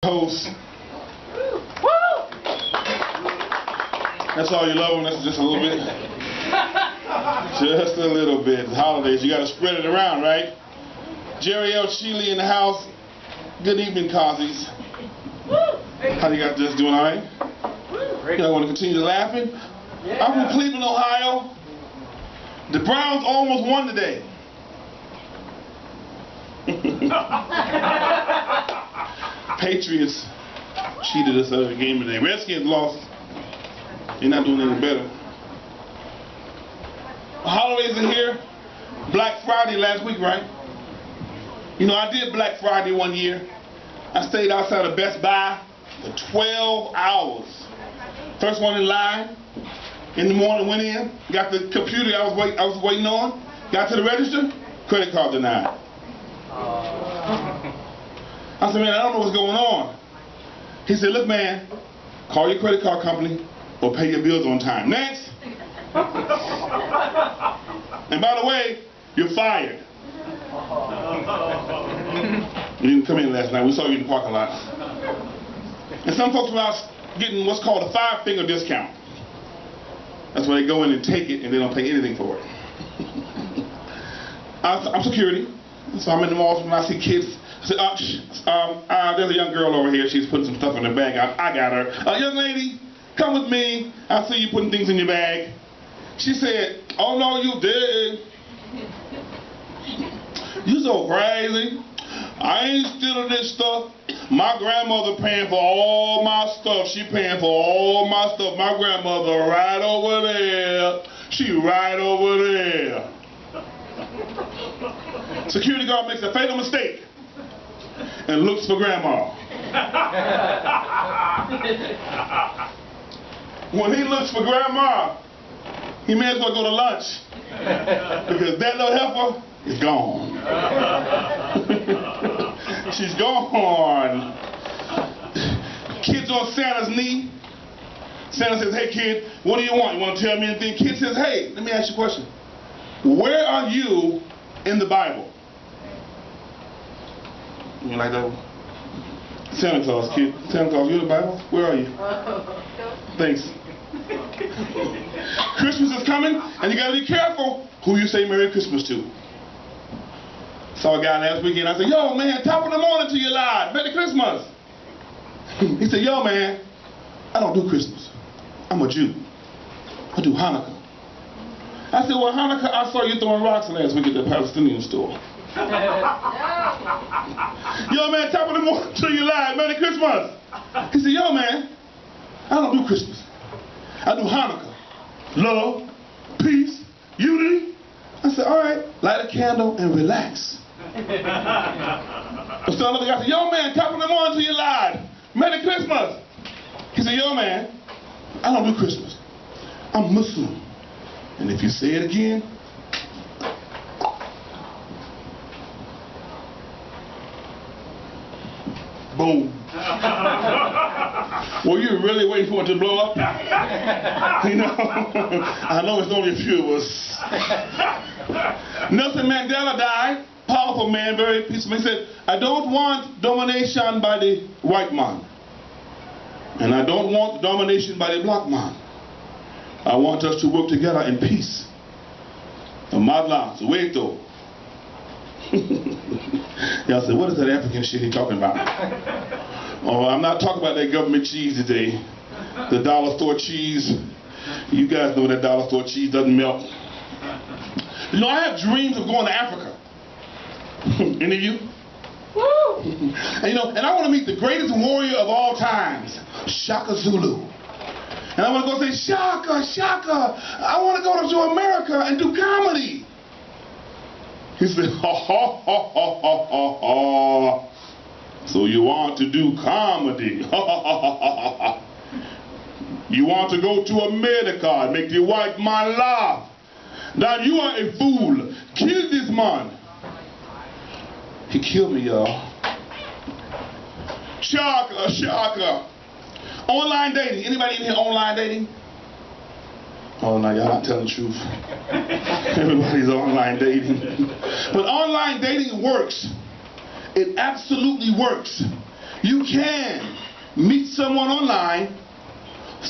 Host. That's all you love them. That's just a little bit. Just a little bit. It's holidays. You got to spread it around, right? Jerry L. Sheeley in the house. Good evening, Causies. How you guys just doing, all right? Y'all want to continue laughing? Yeah. I'm from Cleveland, Ohio. The Browns almost won today. Patriots cheated us out of the game today. Redskins lost. They're not doing any better. Holidays are here. Black Friday last week, right? You know, I did Black Friday one year. I stayed outside of Best Buy for 12 hours. First one in line. In the morning, went in, got the computer I was waiting on, got to the register, credit card denied. I said, man, I don't know what's going on. He said, look, man, call your credit card company or pay your bills on time. Next. And by the way, you're fired. You didn't come in last night. We saw you in the parking lot. And some folks were out getting what's called a 5-finger discount. That's where they go in and take it and they don't pay anything for it. I'm security, so I'm in the malls when I see kids. I say, there's a young girl over here. She's putting some stuff in her bag. I got her. Young lady, come with me. I see you putting things in your bag. She said, oh no, you did. You so crazy. I ain't stealing this stuff. My grandmother paying for all my stuff. She paying for all my stuff. My grandmother right over there. She right over there. Security guard makes a fatal mistake and looks for grandma. When he looks for grandma, he may as well go to lunch because that little heifer is gone. She's gone. Kid's on Santa's knee. Santa says, hey kid, what do you want? You want to tell me anything? Kid says, hey, let me ask you a question. Where are you in the Bible? You like that one? Santa Claus, kid. Santa Claus, you in the Bible? Where are you? Thanks. Christmas is coming, and you got to be careful who you say Merry Christmas to. Saw a guy last weekend. I said, yo, man, top of the morning to you live. Merry Christmas. He said, yo, man, I don't do Christmas. I'm a Jew. I do Hanukkah. I said, well, Hanukkah, I saw you throwing rocks last week at the Palestinian store. Yo, man, top of the morning to you live. Merry Christmas. He said, yo, man, I don't do Christmas. I do Hanukkah. Love, peace, unity. I said, all right, light a candle and relax. So another guy said, yo man, top of the morning to you live. Merry Christmas. He said, yo man, I don't do Christmas. I'm Muslim. And if you say it again, boom. Well, you're really waiting for it to blow up? You know, I know it's only a few of us. Nelson Mandela died. Powerful man, very peaceful. He said, I don't want domination by the white man. And I don't want domination by the black man. I want us to work together in peace. The Madla, Soweto. Y'all said, what is that African shit he talking about? Oh, I'm not talking about that government cheese today. The dollar store cheese. You guys know that dollar store cheese doesn't melt. You know, I have dreams of going to Africa. Any of you? Woo! And, you know, and I want to meet the greatest warrior of all times, Shaka Zulu. And I want to go say, Shaka, Shaka, I want to go to America and do comedy. He said, ha, ha, ha, ha, ha, ha, ha. So you want to do comedy? Ha, ha, ha, ha, ha, ha. You want to go to America and make the white man laugh? Now you are a fool. Kill this man. He killed me, y'all. Shaka, Shaka. Online dating. Anybody in here online dating? Oh, no, y'all not telling the truth. Everybody's online dating. But online dating works. It absolutely works. You can meet someone online,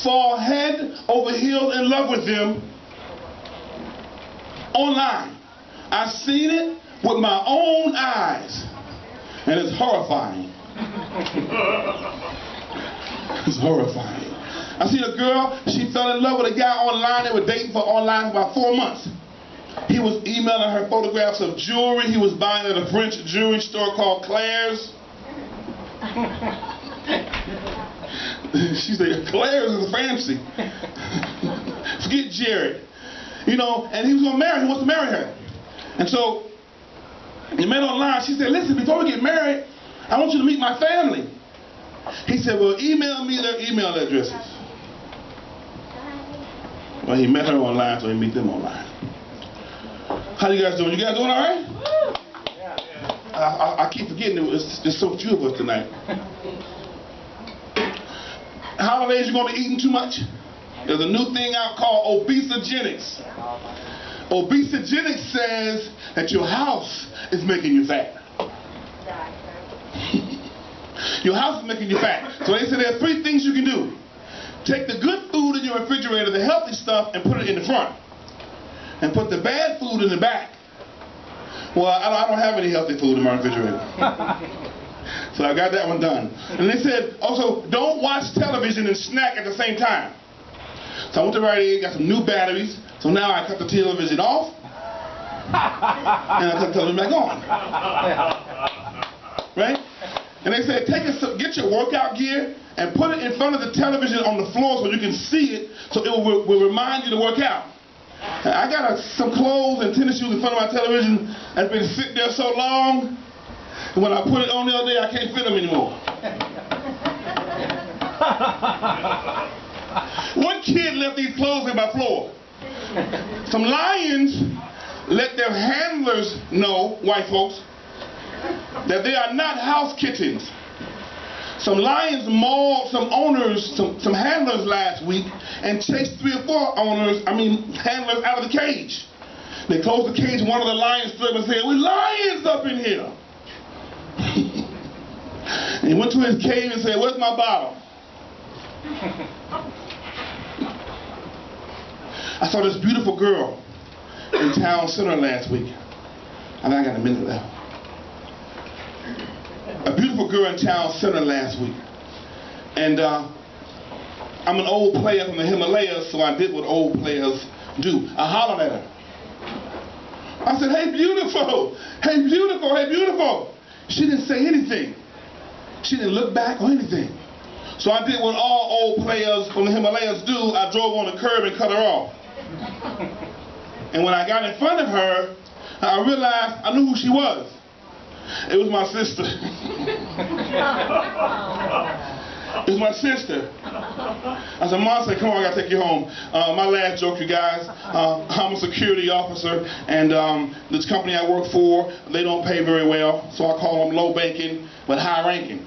fall head over heels in love with them online. I've seen it with my own eyes, and it's horrifying. It's horrifying. I seen a girl, she fell in love with a guy online. They were dating for online for about 4 months. He was emailing her photographs of jewelry he was buying at a French jewelry store called Claire's. She said, Claire's is fancy. Forget Jared. You know, and he was going to marry her. He wants to marry her. And so, they met online. She said, listen, before we get married, I want you to meet my family. He said, well, email me their email addresses. Well, he met her online, so he meet them online. How you guys doing? You guys doing all right? I keep forgetting it's just so few of us tonight. Holidays, you're going to be eating too much? There's a new thing out called obesogenics. Obesogenics says that your house is making you fat. Your house is making you fat. So they say there are 3 things you can do. Take the good food in your refrigerator, the healthy stuff, and put it in the front. And put the bad food in the back. Well, I don't have any healthy food in my refrigerator. So I got that one done. And they said, also, don't watch television and snack at the same time. So I went to Rite Aid, got some new batteries. So now I cut the television off. And I cut the television back on. Right? And they said, get your workout gear and put it in front of the television on the floor so you can see it, so it will remind you to work out. And I got some clothes and tennis shoes in front of my television that's been sitting there so long, and when I put it on the other day, I can't fit them anymore. One kid left these clothes in my floor. Some lions let their handlers know, white folks, that they are not house kittens. Some lions mauled some owners, some handlers last week, and chased 3 or 4 handlers out of the cage. They closed the cage, and one of the lions stood up and said, "We're lions up in here." And he went to his cave and said, "Where's my bottle?" I saw this beautiful girl in town center last week. I think I got a minute left. A beautiful girl in town center last week. And I'm an old player from the Himalayas, so I did what old players do. I hollered at her. I said, "Hey, beautiful. Hey, beautiful. Hey, beautiful." She didn't say anything. She didn't look back or anything. So I did what all old players from the Himalayas do. I drove on the curb and cut her off. And when I got in front of her, I realized I knew who she was. It was my sister. It was my sister. I said, "Mom," I said, "Come on, I gotta take you home." My last joke, you guys. I'm a security officer, and this company I work for, they don't pay very well, so I call them low banking but high ranking.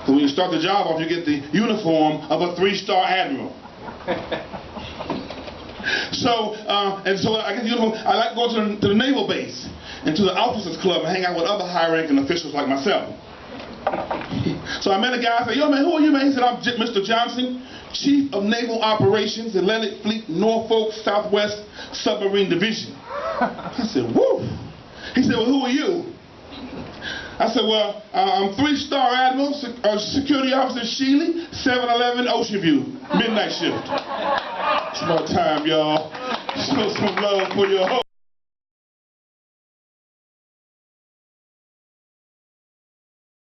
So when you start the job off, you get the uniform of a 3-star admiral. So I get the uniform. I like to go to the naval base and to the officers club and hang out with other high-ranking officials like myself. So I met a guy. I said, "Yo, man, who are you, man?" He said, "I'm Mr. Johnson, Chief of Naval Operations, Atlantic Fleet, Norfolk Southwest Submarine Division." I said, "Woo." He said, "Well, who are you?" I said, "Well, I'm 3-star Admiral, Security Officer Sheeley, 711 Ocean View, midnight shift." It's about time, y'all. Show some love for your host.